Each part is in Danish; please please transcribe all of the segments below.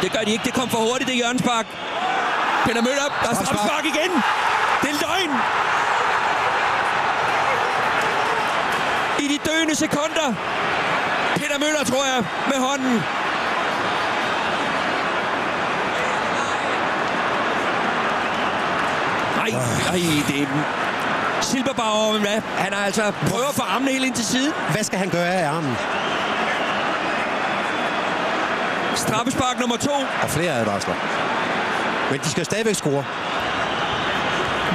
Det gør de ikke. Det kom for hurtigt, det hjørnespark. Peter Møller, der er straffespark igen. Det er løgn. I de døende sekunder. Peter Møller, tror jeg, med hånden. Ej, det er Silberbauer, han har altså prøvet at få armene helt ind til siden. Hvad skal han gøre af armen? Straffespark nummer 2. Og flere advarsler. Men de skal stadigvæk score.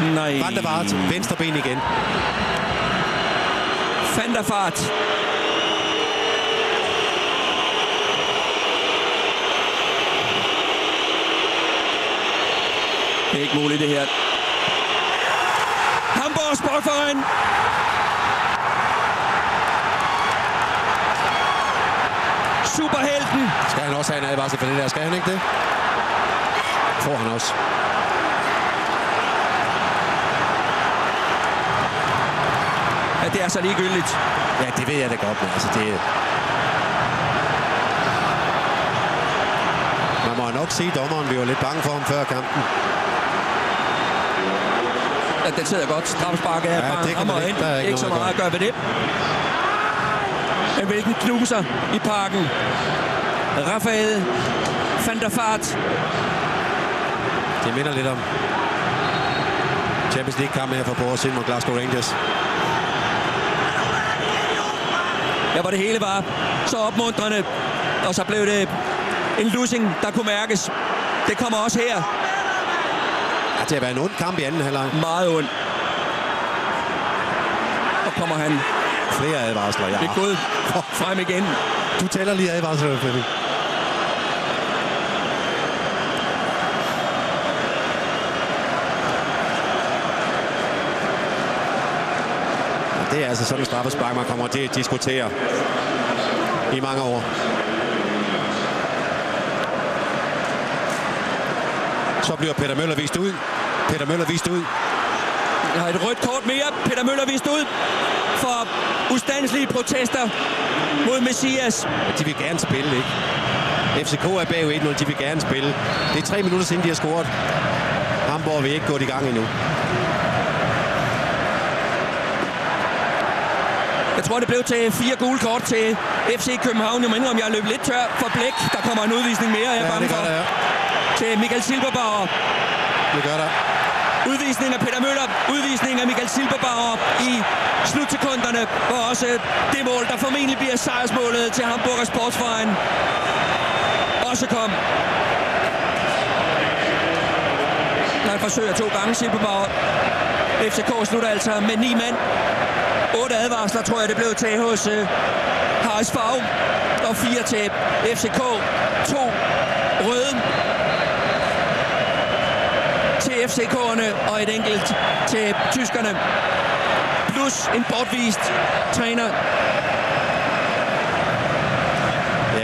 Nej. Van der Vaart, venstre ben igen. Van der Vaart. Det er ikke muligt, det her. Hamburg Sport foran. Superhelten. Skal han også have en advarsel for det der? Skal han ikke det? Får han også. Ja, det er så ligegyldigt. Ja, det ved jeg da godt, men altså det... Man må nok sige dommeren. Vi var lidt bange for ham før kampen. Ja, det sidder godt. Straffespark er bare hammer ind. Ikke så meget at gøre ved det. Men hvilken knuser i parken. Rafael van der Vaart. Det minder lidt om Champions League-kampen her for på år siden mod Glasgow Rangers. Ja, hvor det hele var så opmuntrende. Og så blev det en losing, der kunne mærkes. Det kommer også her. Ja, det har været en ond kamp i anden halvleg. Meget ond. Og kommer han. Flere advarsler, ja. Det er gået frem igen. Du tæller lige advarsler, Flemming. Det er altså sådan en straffespark, man kommer til at diskutere i mange år. Så bliver Peter Møller vist ud. Peter Møller vist ud. Jeg har et rødt kort mere. Peter Møller vist ud for ustandslige protester mod Messias. De vil gerne spille, ikke? FCK er bagud 1-0. De vil gerne spille. Det er 3 minutter siden, de har scoret. Hamburg vil ikke gå i gang endnu. Jeg tror, det blev til 4 gule kort til FC København. Jeg må indrømme, jeg løb lidt tør for blæk. Der kommer en udvisning mere, jeg er bange for. Ja. Til Michael Silberbauer. Det gør der. Udvisning af Peter Møller. Udvisning af Michael Silberbauer i slutsekunderne. Og også det mål, der formentlig bliver sejrsmålet til Hamburger Sportsverein. Også kom. Han forsøger 2 gange Silberbauer. FCK slutter altså med 9 mand. 8 advarsler, tror jeg, det blev til hos Haris Favre. Og 4 til FCK. 2 røde til FCK'erne og et enkelt til tyskerne. Plus en bortvist træner. Ja,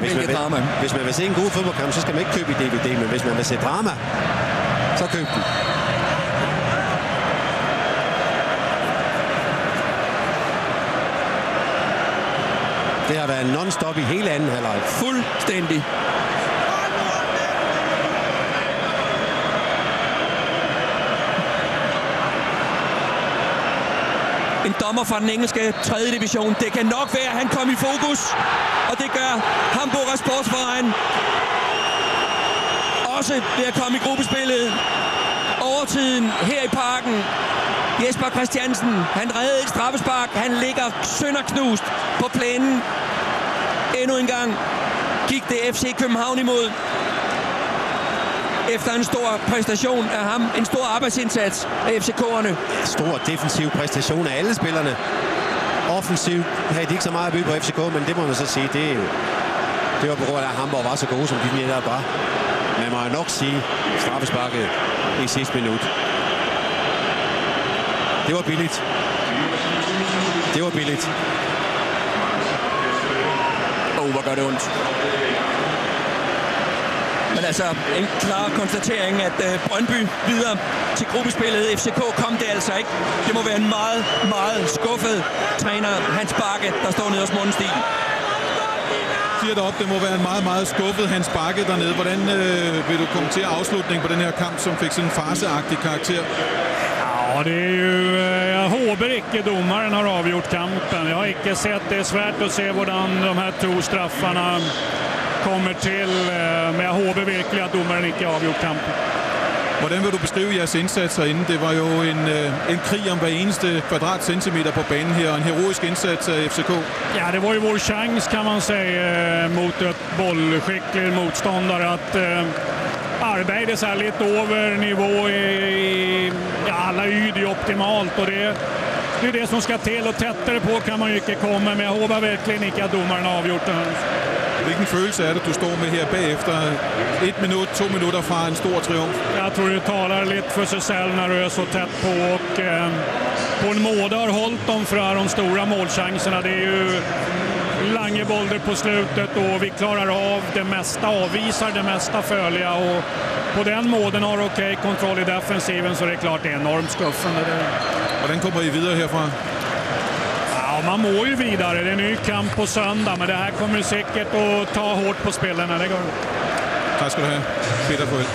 hvis man vil se en god fodboldkamp, så skal man ikke købe i DVD, men hvis man vil se drama, så køb den. Det har været non-stop i hele anden halvleg. Fuldstændig. En dommer fra den engelske 3. division. Det kan nok være, at han kom i fokus. Og det gør Hamburger Sportsverein. Også ved at komme i gruppespillet. Overtiden her i parken. Jesper Christiansen, han reddede et straffespark. Han ligger sønderknust på plænen. Endnu en gang gik det FC København imod. Efter en stor præstation af ham, en stor arbejdsindsats af FCK'erne. Stor defensiv præstation af alle spillerne. Offensivt havde de ikke så meget at byde på FCK, men det må man så sige, det var på grund af, at Hamburg var så gode, som de netop var. Man må nok sige, straffesparket i sidste minut. Det var billigt. Det var billigt. Hvor gør det ondt. Men altså, en klar konstatering, at Brøndby videre til gruppespillet. FCK kom det altså ikke. Det må være en meget, meget skuffet træner, Hans Bakke, der står nede hos Morten Stig. siger det op. Det må være en meget, meget skuffet Hans Bakke dernede. Hvordan vil du kommentere afslutningen på den her kamp, som fik sådan en farseagtig karakter? Ja, det är ju Håber icke-domaren har avgjort kampen. Jag har icke sett, det är svårt att se hvordan de här 2 straffarna kommer till. Men jag håber virkelig at domaren ikke har avgjort kampen. Hvordan vil du beskrive jeres indsatser inden? Det var jo en krig om hver eneste kvadratcentimeter på banen her, og en heroisk indsats af FCK. Ja, det var ju vår chans kan man säga mot ett bollskicklig motståndare att arbeta så här lite över nivå i alla ytor optimalt, och det är det som ska till, och tättare på kan man ju inte komma, men jag hoppas verkligen inte att domaren har avgjort det. Hvilken følelse er det, du står med her bagefter 1 minut, 2 minutter fra en stor triumf? Jag tror det talar lite för sig själv när du är så tätt på, och på en måte har hållit dem för de stora målchanserna. Det är ju Langebolder på slutet, och vi klarar av det mesta, avvisar det mesta följa, och på den måten har okej kontroll i defensiven, så det är klart det är enormt skuffande. Hvordan kommer I videre herfra? Ja, man må ju vidare. Det är en ny kamp på söndag, men det här kommer säkert att ta hårt på spelarna. Det går. Tak skal du have, Peter Fold.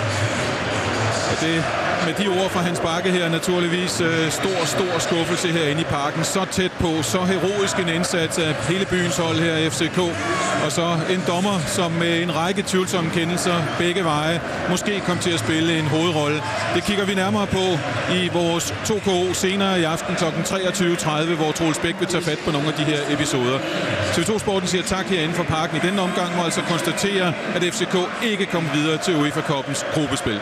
Og det med de ord fra Hans Bakke her naturligvis stor skuffelse herinde i parken. Så tæt på, så heroisk en indsats af hele byens hold her i FCK. Og så en dommer, som med en række tvivlsomme kendelser begge veje måske kom til at spille en hovedrolle. Det kigger vi nærmere på i vores 2KO senere i aften kl. 23.30, hvor Troels Bæk vil tage fat på nogle af de her episoder. TV2 Sporten siger tak herinde fra parken. I denne omgang må altså konstatere, at FCK ikke kom videre til UEFA Cup'ens gruppespil.